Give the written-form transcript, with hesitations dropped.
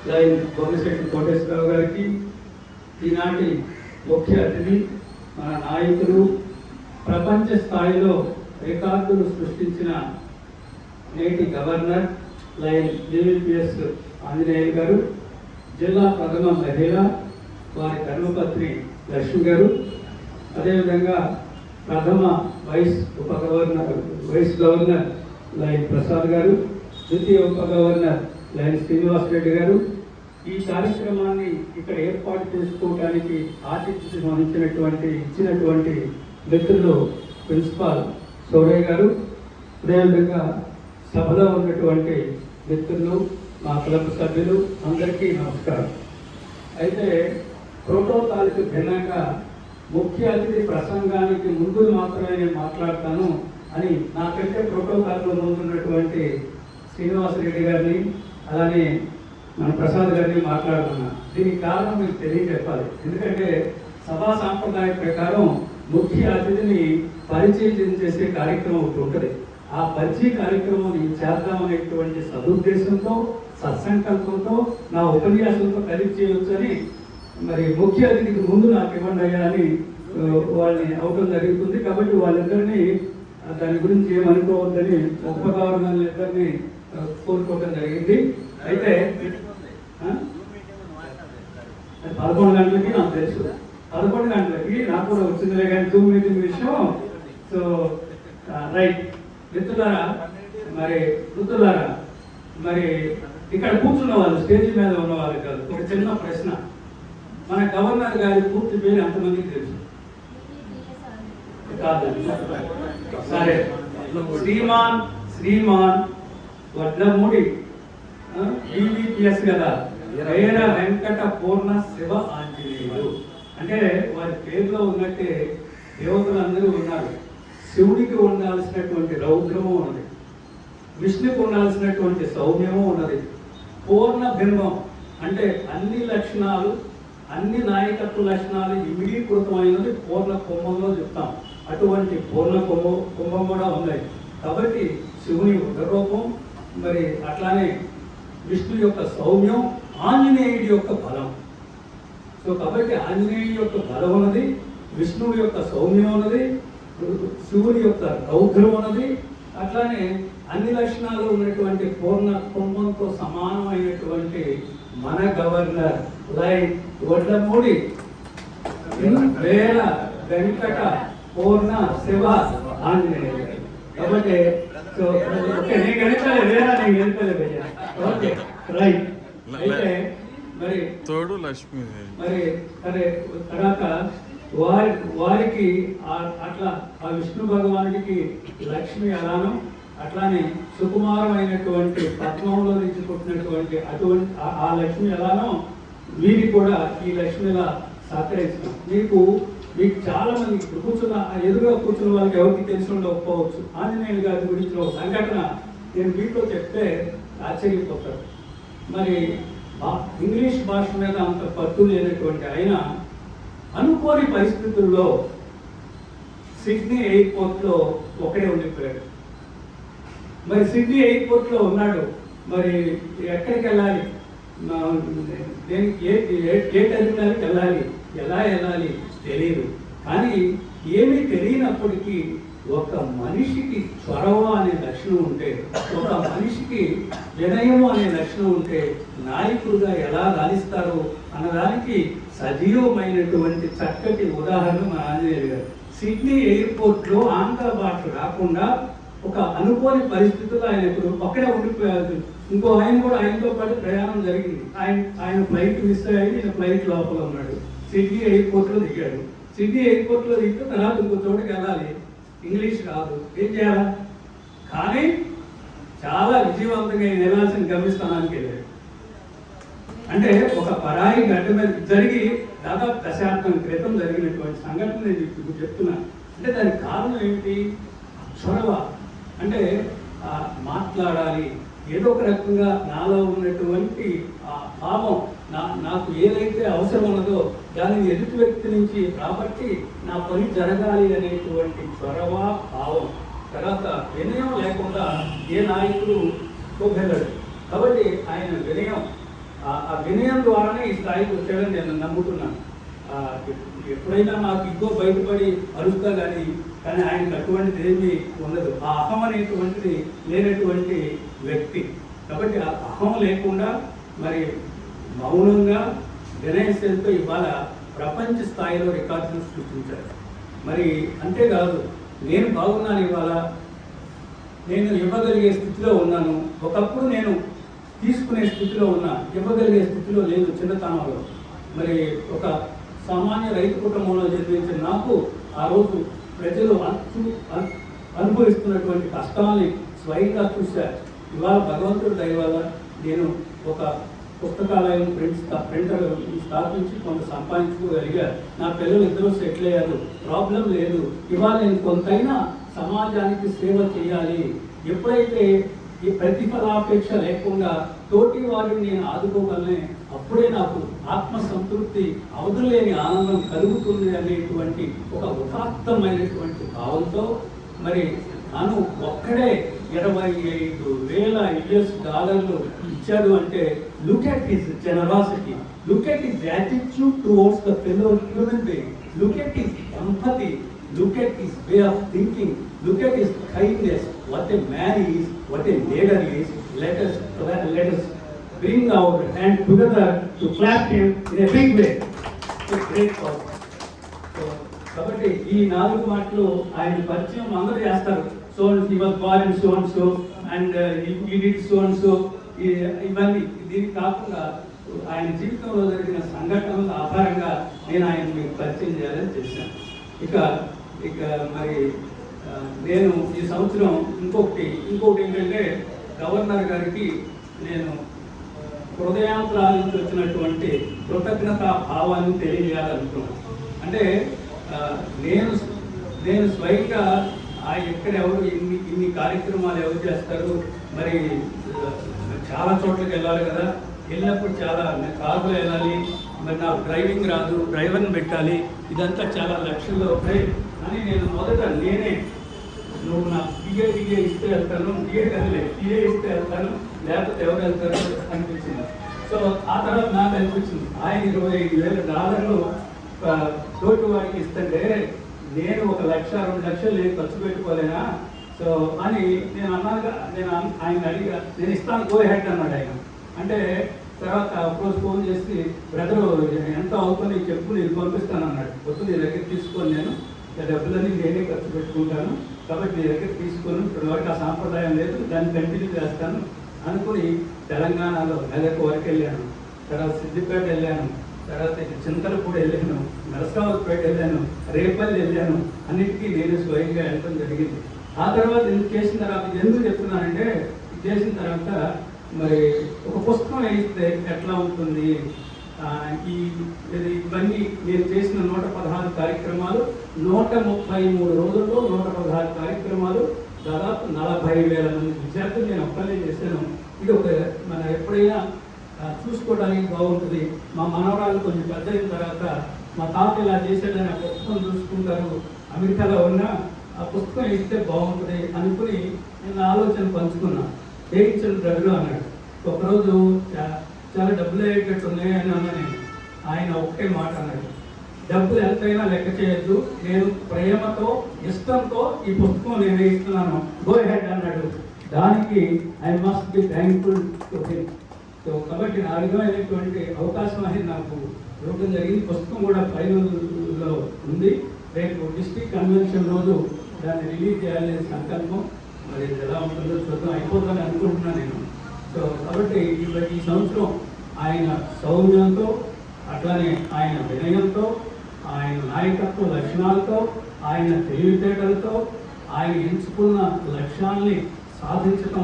Line Bommasetty Koteswararao గారికి, ఈనాటి ముఖ్య అతిథి మన నాయకులు, ప్రపంచ స్థాయిలో రికార్డులు సృష్టించిన నేటి గవర్నర్ లైన్ JVPS ఆంజనేయులు గారు, జిల్లా ప్రథమ మహిళ వారి ధర్మపత్ని లక్ష్మి గారు, అదేవిధంగా ప్రథమ వైస్ గవర్నర్ లైన్ ప్రసాద్ గారు, ద్వితీయ ఉప గవర్నర్ లైన్ శ్రీనివాస్ రెడ్డి గారు, ఈ కార్యక్రమాన్ని ఇక్కడ ఏర్పాటు చేసుకోవడానికి ఆతిథ్యం ఇచ్చినటువంటి మిత్రులు ప్రిన్సిపాల్ సౌరయ్య గారు, అదేవిధంగా సభలో ఉన్నటువంటి మిత్రులు, మా క్లబ్ సభ్యులు అందరికీ నమస్కారం. అయితే ప్రోటోకాల్కి భిన్నంగా ముఖ్య అతిథి ప్రసంగానికి ముందు మాత్రమే నేను మాట్లాడతాను అని నాకంటే ప్రోటోకాల్లో ముందున్నటువంటి శ్రీనివాసరెడ్డి గారిని, అలానే మన ప్రసాద్ గారిని మాట్లాడుతున్నా. దీనికి కారణం మీకు తెలియజెప్పాలి. ఎందుకంటే సభా సాంప్రదాయ ప్రకారం ముఖ్య అతిథిని పరిచయం చేసే కార్యక్రమం ఒకటి ఉంటుంది. ఆ పరిచయ కార్యక్రమం నేను చేద్దామనేటువంటి సదుద్దేశంతో, సత్సంకల్పంతో, నా ఉపన్యాసంతో కలిసి చేయవచ్చని మరి ముఖ్య అతిథికి ముందు నాకు ఇవ్వండి అయ్యా అని వాళ్ళని అవటం జరుగుతుంది. కాబట్టి వాళ్ళిద్దరినీ దాని గురించి ఏమనుకోవద్దని ఉపగవర్నర్లు ఇద్దరిని కోరుకోవడం జరిగింది. అయితే 11 గంటలకి నాకు తెలుసు, 11 గంటలకి నాకు కూడా వచ్చిందిలే కానీ 2 మీటింగ్ విషయం. సో రైట్ మిత్రులారా, మరి ఇక్కడ కూర్చున్న వాళ్ళు, స్టేజ్ మీద ఉన్న వాళ్ళు కాదు. ఒక చిన్న ప్రశ్న, మన గవర్నర్ గారి పూర్తి పేరు ఎంతమందికి తెలుసు? కాదండి, సరే, శ్రీమాన్ వడ్లమూడి JVPS కదా, వీర వెంకట పూర్ణ శివ ఆంజనేయులు. అంటే వారి పేరులో ఉన్నట్టే దేవతలందరూ ఉన్నారు. శివుడికి ఉండాల్సినటువంటి రౌద్రము ఉన్నది, విష్ణుకి ఉండాల్సినటువంటి సౌమ్యము ఉన్నది. పూర్ణ బింబం అంటే అన్ని లక్షణాలు, అన్ని నాయకత్వ లక్షణాలు ఇమిడీకృతమైనది పూర్ణ కుంభంలో చెప్తాం. అటువంటి పూర్ణ కుంభం కూడా ఉన్నాయి. కాబట్టి శివుని ఉగ్రరూపం, మరి అట్లానే విష్ణు యొక్క సౌమ్యం, ఆంజనేయుడి యొక్క బలం. సో కాబట్టి ఆంజనేయుడి యొక్క బలం ఉన్నది, విష్ణువు యొక్క సౌమ్యం ఉన్నది, శివుని యొక్క రౌద్రం ఉన్నది. అట్లానే అన్ని లక్షణాలు ఉన్నటువంటి పూర్ణ కుంభంతో సమానమైనటువంటి మన గవర్నర్ లైన్ వడ్లమూడి వీర వెంకట పూర్ణ శివ ఆంజనేయులు. కాబట్టి నేను గెలిచాలి, వేరా నేను గెలిచలేదు. Okay right. అయితే మరి తోడు లక్ష్మి మరి సరే, తర్వాత వారికి అట్లా ఆ విష్ణు భగవానుడికి లక్ష్మి ఎలానో, అట్లానే సుకుమారమైనటువంటి పద్మంలో నుంచి పుట్టినటువంటి అటువంటి ఆ లక్ష్మి ఎలానో వీరికి కూడా ఈ లక్ష్మిలా సహకరించడం. మీకు చాలా మంది కూర్చున్న ఎదురుగా కూర్చున్న వాళ్ళకి ఎవరికి తెలిసి ఉండకపోవచ్చు. ఆంజనేయులు గారి గురించి ఒక సంఘటన నేను మీతో చెప్తే ఆశ్చర్యపోతారు. మరి ఇంగ్లీష్ భాష మీద అంత పట్టు లేనటువంటి ఆయన అనుకోని పరిస్థితుల్లో సిడ్నీ ఎయిర్పోర్ట్లో ఒకడే ఉండిపోయాడు. మరి సిడ్నీ ఎయిర్పోర్ట్లో ఉన్నాడు. మరి ఎక్కడికి వెళ్ళాలి, ఏ టెర్మినల్కి వెళ్ళాలి, ఎలా వెళ్ళాలి తెలియదు. కానీ ఏమీ తెలియనప్పటికీ ఒక మనిషికి చొరవ అనే లక్షణం ఉంటే, ఒక మనిషికి వినయము అనే లక్షణం ఉంటే నాయకుడుగా ఎలా రాణిస్తారు అన్నదానికి సజీవమైనటువంటి చక్కటి ఉదాహరణ మన ఆంజనేయులు గారు. సిడ్నీ ఎయిర్పోర్ట్లో ఆంగ్ల భాష రాకుండా ఒక అనుకోని పరిస్థితుల్లో ఆయన ఇప్పుడు ఒక్కడే ఉండిపోయారు. ఇంకో ఆయన కూడా ఆయనతో పాటు ప్రయాణం జరిగింది. ఆయన ఫ్లైట్ మిస్ అయ్యి ఈయన ఫ్లైట్ లోపల ఉన్నాడు. సిడ్నీ ఎయిర్పోర్ట్లో దిగాడు. సిడ్నీ ఎయిర్పోర్ట్లో దిగితే తర్వాత ఇంకో చోటుకి వెళ్ళాలి, ఇంగ్లీష్ రాదు, ఏం చేయాలా? కానీ చాలా విజయవంతంగా ఈయన వెళ్ళాల్సిన గమ్యస్థానానికి వెళ్ళాడు. అంటే ఒక పరాయి గడ్డ మీద జరిగి దాదాపు దశాబ్దం క్రితం జరిగినటువంటి సంఘటన నేను ఇప్పుడు చెప్తున్నాను. అంటే దానికి కారణం ఏమిటి? చొరవ. అంటే మాట్లాడాలి, ఏదో ఒక రకంగా నాలో ఉన్నటువంటి ఆ భావం, నాకు ఏదైతే అవసరం ఉన్నదో దానిని ఎదుటి వ్యక్తి నుంచి రాబట్టి నా పని జరగాలి అనేటువంటి చొరవ భావం. తర్వాత వినయం లేకుండా ఏ నాయకుడు శోభెళ్ళడు. కాబట్టి ఆయన వినయం, స్థాయికి వచ్చాడని నేను నమ్ముతున్నాను. ఎప్పుడైనా నాకు ఇంకో బయటపడి అరుస్తా కానీ ఆయనకు అటువంటిది ఏమీ ఉండదు. ఆ అహం అనేటువంటిది లేనటువంటి వ్యక్తి. కాబట్టి ఆ అహం లేకుండా మరి మౌనంగా వినయశీలతో ఇవాళ ప్రపంచ స్థాయిలో రికార్డులు సృష్టించారు. మరి అంతేకాదు, నేను బాగున్నాను, ఇవాళ నేను ఇవ్వగలిగే స్థితిలో ఉన్నాను. ఒకప్పుడు నేను తీసుకునే స్థితిలో ఉన్నా, ఇవ్వగలిగే స్థితిలో లేదు చిన్నతనంలో. మరి ఒక సామాన్య రైతు కుటుంబంలో జన్మించిన నాకు ఆ రోజు ప్రజలు అనుభవిస్తున్నటువంటి కష్టాలని స్వయంగా చూశారు. ఇవాళ భగవంతుడి దయ వల్ల నేను ఒక పుస్తకాలయం ప్రింటర్ స్థాపించి కొంత సంపాదించుకోగలిగారు. నా పిల్లలు ఇద్దరు సెటిల్ అయ్యారు, ప్రాబ్లం లేదు. ఇవాళ నేను కొంతైనా సమాజానికి సేవ చేయాలి. ఎప్పుడైతే ఈ ప్రతిఫలాపేక్ష లేకుండా తోటి వారిని నేను ఆదుకోగలనే అప్పుడే నాకు ఆత్మసంతృప్తి, అవధులేని ఆనందం కలుగుతుంది అనేటువంటి ఒక ఉదాత్తమైనటువంటి భావంతో మరి అను ఒక్కడే $25,000 ఇచ్చాడు అంటే look at his generosity, look at his attitude towards the fellow human being, look at his empathy, look at his way of thinking, look at his kindness. What a man is, what a leader is. Let us bring our hand together to clap him in a big way. It's a great cause. So కాబట్టి ఈ 4 మాటలు ఆయన పరిచయం అందరూ చేస్తారు. So he was born in so and so and he did so and so. ఇవన్నీ దీనికి కాకుండా ఆయన జీవితంలో జరిగిన సంఘటనల ఆధారంగా నేను ఆయన మీకు పరిచయం చేయాలని చేశాను. ఇక మరి నేను ఈ సంవత్సరం ఇంకొకటి ఏంటంటే గవర్నర్ గారికి నేను హృదయాంతరాల నుంచి వచ్చినటువంటి కృతజ్ఞతా భావాన్ని తెలియజేయాలనుకున్నాను. అంటే నేను స్వయంగా ఎక్కడ ఎవరు ఇన్ని కార్యక్రమాలు ఎవరు చేస్తారు, మరి చాలా చోట్లకి వెళ్ళాలి కదా. వెళ్ళినప్పుడు చాలా కారులో వెళ్ళాలి, మరి నాకు డ్రైవింగ్ రాదు, డ్రైవర్ని పెట్టాలి, ఇదంతా చాలా లక్షల్లో ఉంటాయి అని నేను మొదట నేనే నువ్వు నాకు టీఏ ఇస్తే వెళ్తాను, టీఏ ఇస్తే వెళ్తాను, లేకపోతే ఎవరు వెళ్తారు అనిపించింది. సో ఆ తర్వాత నాకు అనిపించింది ఆయన $25,000 తోటి వారికి ఇస్తుంటే నేను 1 లక్ష 2 లక్షలు నేను ఖర్చు పెట్టుకోలేనా సో అని నేను అన్నాగా. ఆయన అడిగా, నేను ఇస్తాను, గో హెడ్ అన్నాడు ఆయన. అంటే తర్వాత ఒకరోజు ఫోన్ చేసి, బ్రదరు ఎంత అవుతుంది చెప్పు, నేను పంపిస్తాను అన్నాడు. వద్దు, నీ దగ్గర తీసుకొని నేను డబ్బులన్నీ నేనే ఖర్చు పెట్టుకుంటాను, కాబట్టి నీ దగ్గర తీసుకొని ఇప్పటివరకు ఆ సాంప్రదాయం లేదు, దాన్ని కంటిన్యూ చేస్తాను అనుకుని తెలంగాణలో మెదక్ వరకు వెళ్ళాను, తర్వాత సిద్దిపేట వెళ్ళాను, తర్వాత చింతలపూడి వెళ్ళాను, నరసరావుపేట వెళ్ళాను, రేపల్లి వెళ్ళాను. అన్నిటికీ నేను స్వయంగా వెళ్ళడం జరిగింది. ఆ తర్వాత చేసిన తర్వాత ఎందుకు చెప్తున్నానంటే, చేసిన తర్వాత మరి ఒక పుస్తకం వేయిస్తే ఎట్లా ఉంటుంది, ఇవన్నీ నేను చేసిన 116 కార్యక్రమాలు, 133 రోజుల్లో 116 కార్యక్రమాలు, దాదాపు 40,000 మంది విద్యార్థులు నేను ఒక్కలే చేశాను. ఇది ఒక మన ఎప్పుడైనా చూసుకోవడానికి బాగుంటుంది. మా మనవరాలు కొంచెం పెద్ద అయిన తర్వాత మా తాత ఇలా చేశాడని ఆ పుస్తకం చూసుకుంటారు, అమెరికాలో ఉన్న ఆ పుస్తకం ఇస్తే బాగుంటుంది అనుకుని నేను ఆలోచన పంచుకున్నాను. వేయించిన బ్రదరు అన్నాడు. ఒకరోజు చాలా డబ్బులు అయ్యేటట్టు ఉన్నాయి అని అన్నాను. ఆయన ఒకే మాట అన్నాడు, డబ్బులు ఎంతైనా లెక్క చేయొద్దు, నేను ప్రేమతో ఇష్టంతో ఈ పుస్తకం నేను వేయిస్తున్నాను, గో హెడ్ అన్నాడు. దానికి I must be thankful to him. So కాబట్టి నా విధమైనటువంటి అవకాశం అనేది నాకు ఇవ్వడం జరిగింది. పుస్తకం కూడా ఫైనల్లో ఉంది. రేపు డిస్ట్రిక్ట్ కన్వెన్షన్ రోజు దాన్ని రిలీజ్ చేయాలనే సంకల్పం. మరి ఎలా ఉంటుందో చూద్దాం, అయిపోతుందని అనుకుంటున్నాను నేను. సో కాబట్టి ఈ సంవత్సరం ఆయన సౌమ్యంతో, అట్లానే ఆయన వినయంతో, ఆయన నాయకత్వ లక్షణాలతో, ఆయన తెలివితేటలతో, ఆయన ఎంచుకున్న లక్ష్యాల్ని సాధించడం